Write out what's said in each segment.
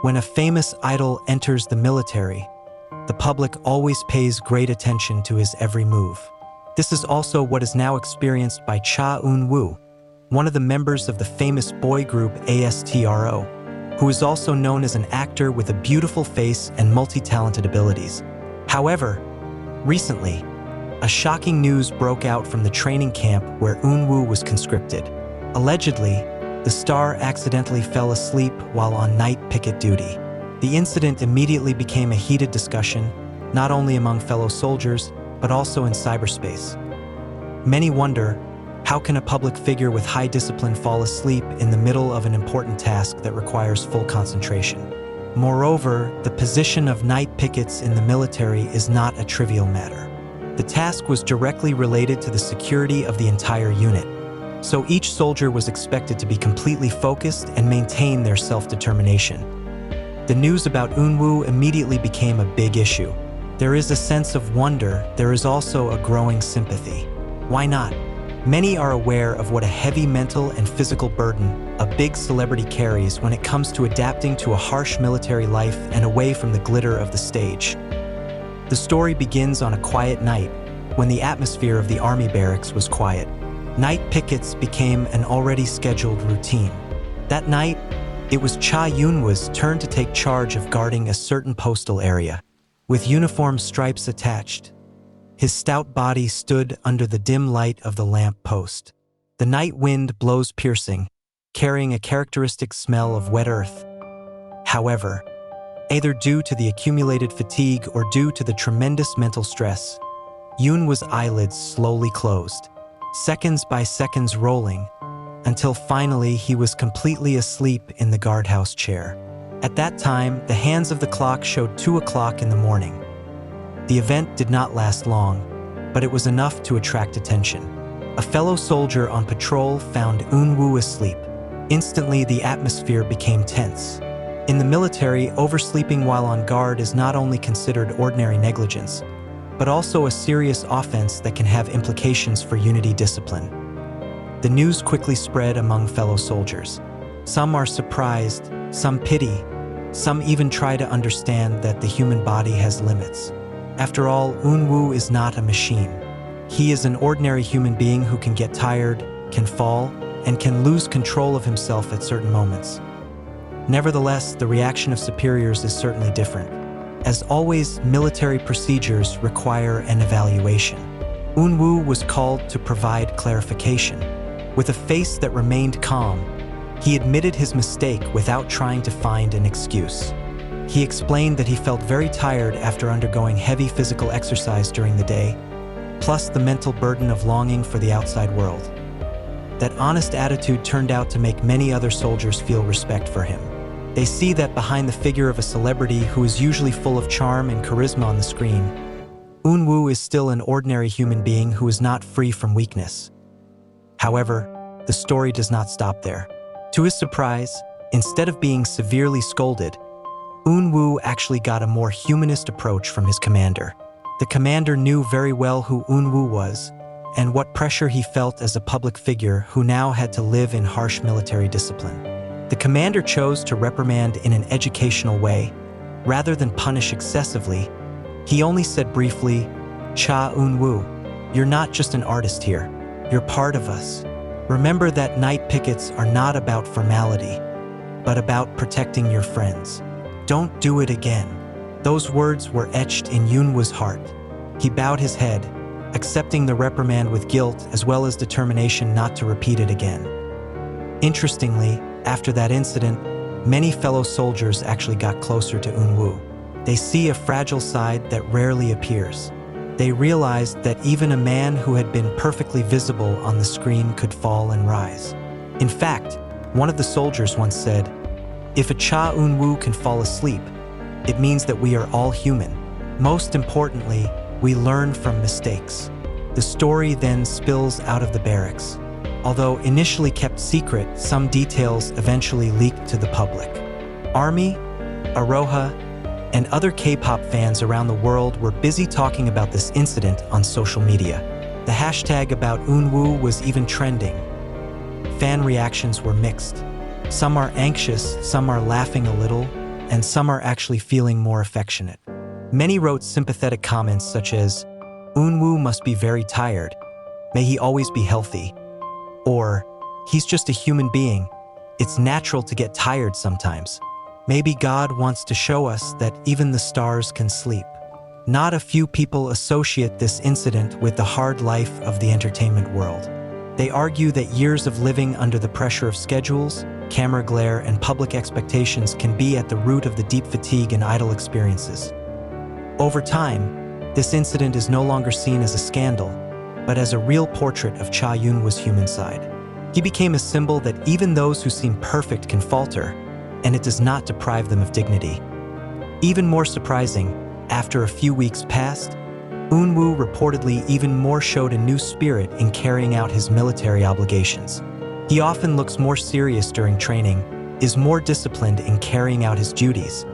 When a famous idol enters the military, the public always pays great attention to his every move. This is also what is now experienced by Cha Eunwoo, one of the members of the famous boy group ASTRO, who is also known as an actor with a beautiful face and multi-talented abilities. However, recently, a shocking news broke out from the training camp where Eunwoo was conscripted. Allegedly, the star accidentally fell asleep while on night picket duty. The incident immediately became a heated discussion, not only among fellow soldiers, but also in cyberspace. Many wonder, how can a public figure with high discipline fall asleep in the middle of an important task that requires full concentration? Moreover, the position of night pickets in the military is not a trivial matter. The task was directly related to the security of the entire unit, so each soldier was expected to be completely focused and maintain their self-determination. The news about Eunwoo immediately became a big issue. There is a sense of wonder, there is also a growing sympathy. Why not? Many are aware of what a heavy mental and physical burden a big celebrity carries when it comes to adapting to a harsh military life and away from the glitter of the stage. The story begins on a quiet night when the atmosphere of the army barracks was quiet. Night pickets became an already scheduled routine. That night, it was Cha Eunwoo's turn to take charge of guarding a certain postal area. With uniform stripes attached, his stout body stood under the dim light of the lamp post. The night wind blows piercing, carrying a characteristic smell of wet earth. However, either due to the accumulated fatigue or due to the tremendous mental stress, Eunwoo's eyelids slowly closed, seconds by seconds rolling, until finally he was completely asleep in the guardhouse chair. At that time, the hands of the clock showed 2 o'clock in the morning. The event did not last long, but it was enough to attract attention. A fellow soldier on patrol found Eunwoo asleep. Instantly, the atmosphere became tense. In the military, oversleeping while on guard is not only considered ordinary negligence, but also a serious offense that can have implications for unity discipline. The news quickly spread among fellow soldiers. Some are surprised, some pity, some even try to understand that the human body has limits. After all, Eunwoo is not a machine. He is an ordinary human being who can get tired, can fall, and can lose control of himself at certain moments. Nevertheless, the reaction of superiors is certainly different. As always, military procedures require an evaluation. Eunwoo was called to provide clarification. With a face that remained calm, he admitted his mistake without trying to find an excuse. He explained that he felt very tired after undergoing heavy physical exercise during the day, plus the mental burden of longing for the outside world. That honest attitude turned out to make many other soldiers feel respect for him. They see that behind the figure of a celebrity who is usually full of charm and charisma on the screen, Eunwoo is still an ordinary human being who is not free from weakness. However, the story does not stop there. To his surprise, instead of being severely scolded, Eunwoo actually got a more humanist approach from his commander. The commander knew very well who Eunwoo was and what pressure he felt as a public figure who now had to live in harsh military discipline. The commander chose to reprimand in an educational way. Rather than punish excessively, he only said briefly, "Cha Eunwoo, you're not just an artist here. You're part of us. Remember that night pickets are not about formality, but about protecting your friends. Don't do it again." Those words were etched in Eunwoo's heart. He bowed his head, accepting the reprimand with guilt as well as determination not to repeat it again. Interestingly, after that incident, many fellow soldiers actually got closer to Eunwoo. They see a fragile side that rarely appears. They realized that even a man who had been perfectly visible on the screen could fall and rise. In fact, one of the soldiers once said, "If a Cha Eunwoo can fall asleep, it means that we are all human. Most importantly, we learn from mistakes." The story then spills out of the barracks. Although initially kept secret, some details eventually leaked to the public. Army, Aroha, and other K-pop fans around the world were busy talking about this incident on social media. The hashtag about Eunwoo was even trending. Fan reactions were mixed. Some are anxious, some are laughing a little, and some are actually feeling more affectionate. Many wrote sympathetic comments such as, "Eunwoo must be very tired. May he always be healthy." Or, "He's just a human being. It's natural to get tired sometimes. Maybe God wants to show us that even the stars can sleep." Not a few people associate this incident with the hard life of the entertainment world. They argue that years of living under the pressure of schedules, camera glare, and public expectations can be at the root of the deep fatigue and idle experiences. Over time, this incident is no longer seen as a scandal, but as a real portrait of Cha Eunwoo's human side. He became a symbol that even those who seem perfect can falter, and it does not deprive them of dignity. Even more surprising, after a few weeks passed, Eunwoo reportedly even more showed a new spirit in carrying out his military obligations. He often looks more serious during training, is more disciplined in carrying out his duties,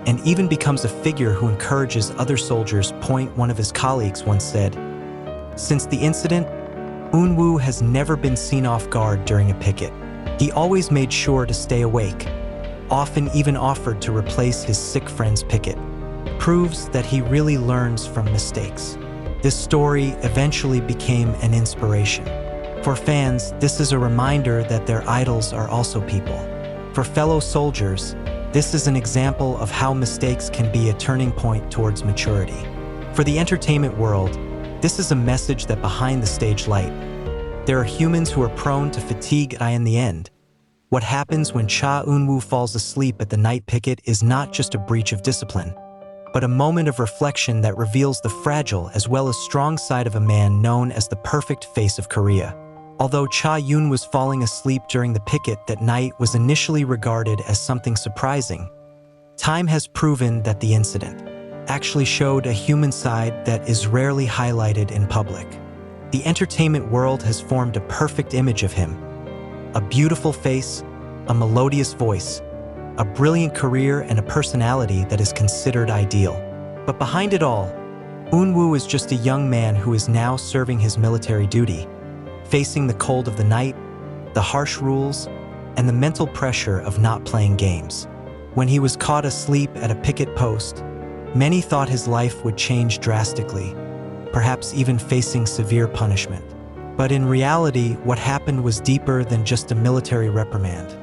and even becomes a figure who encourages other soldiers. One of his colleagues once said, "Since the incident, Eunwoo has never been seen off guard during a picket. He always made sure to stay awake, often even offered to replace his sick friend's picket. Proves that he really learns from mistakes." This story eventually became an inspiration. For fans, this is a reminder that their idols are also people. For fellow soldiers, this is an example of how mistakes can be a turning point towards maturity. For the entertainment world, this is a message that behind the stage light, there are humans who are prone to fatigue. In the end, what happens when Cha Eunwoo falls asleep at the night picket is not just a breach of discipline, but a moment of reflection that reveals the fragile as well as strong side of a man known as the perfect face of Korea. Although Cha Eun was falling asleep during the picket that night was initially regarded as something surprising, time has proven that the incident actually showed a human side that is rarely highlighted in public. The entertainment world has formed a perfect image of him. A beautiful face, a melodious voice, a brilliant career, and a personality that is considered ideal. But behind it all, Eunwoo is just a young man who is now serving his military duty, facing the cold of the night, the harsh rules, and the mental pressure of not playing games. When he was caught asleep at a picket post, many thought his life would change drastically, perhaps even facing severe punishment. But in reality, what happened was deeper than just a military reprimand.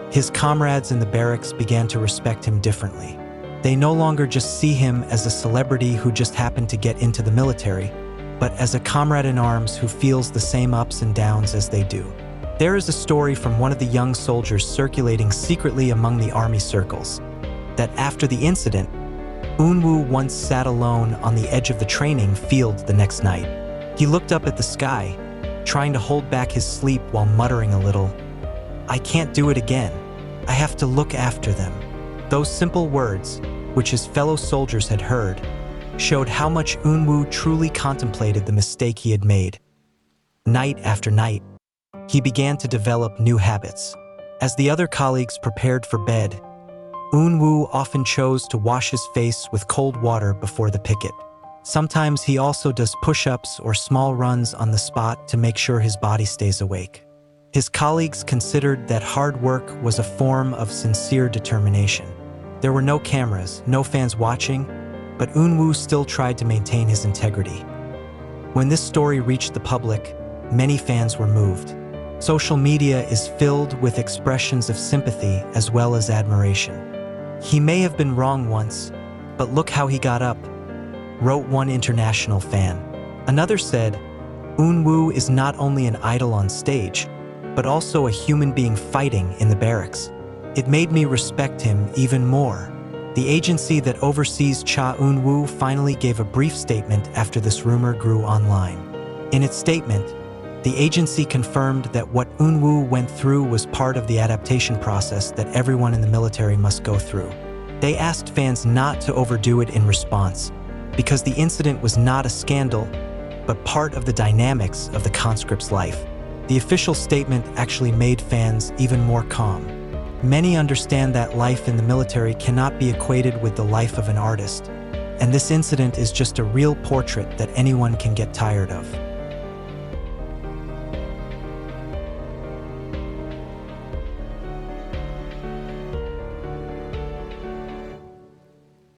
His comrades in the barracks began to respect him differently. They no longer just see him as a celebrity who just happened to get into the military, but as a comrade in arms who feels the same ups and downs as they do. There is a story from one of the young soldiers circulating secretly among the army circles, that after the incident, Eunwoo once sat alone on the edge of the training field the next night. He looked up at the sky, trying to hold back his sleep while muttering a little, "I can't do it again. I have to look after them." Those simple words, which his fellow soldiers had heard, showed how much Eunwoo truly contemplated the mistake he had made. Night after night, he began to develop new habits. As the other colleagues prepared for bed, Eunwoo often chose to wash his face with cold water before the picket. Sometimes he also does push-ups or small runs on the spot to make sure his body stays awake. His colleagues considered that hard work was a form of sincere determination. There were no cameras, no fans watching, but Eunwoo still tried to maintain his integrity. When this story reached the public, many fans were moved. Social media is filled with expressions of sympathy as well as admiration. "He may have been wrong once, but look how he got up," wrote one international fan. Another said, "Eunwoo is not only an idol on stage, but also a human being fighting in the barracks. It made me respect him even more." The agency that oversees Cha Eunwoo finally gave a brief statement after this rumor grew online. In its statement, the agency confirmed that what Eunwoo went through was part of the adaptation process that everyone in the military must go through. They asked fans not to overdo it in response, because the incident was not a scandal, but part of the dynamics of the conscript's life. The official statement actually made fans even more calm. Many understand that life in the military cannot be equated with the life of an artist, and this incident is just a real portrait that anyone can get tired of.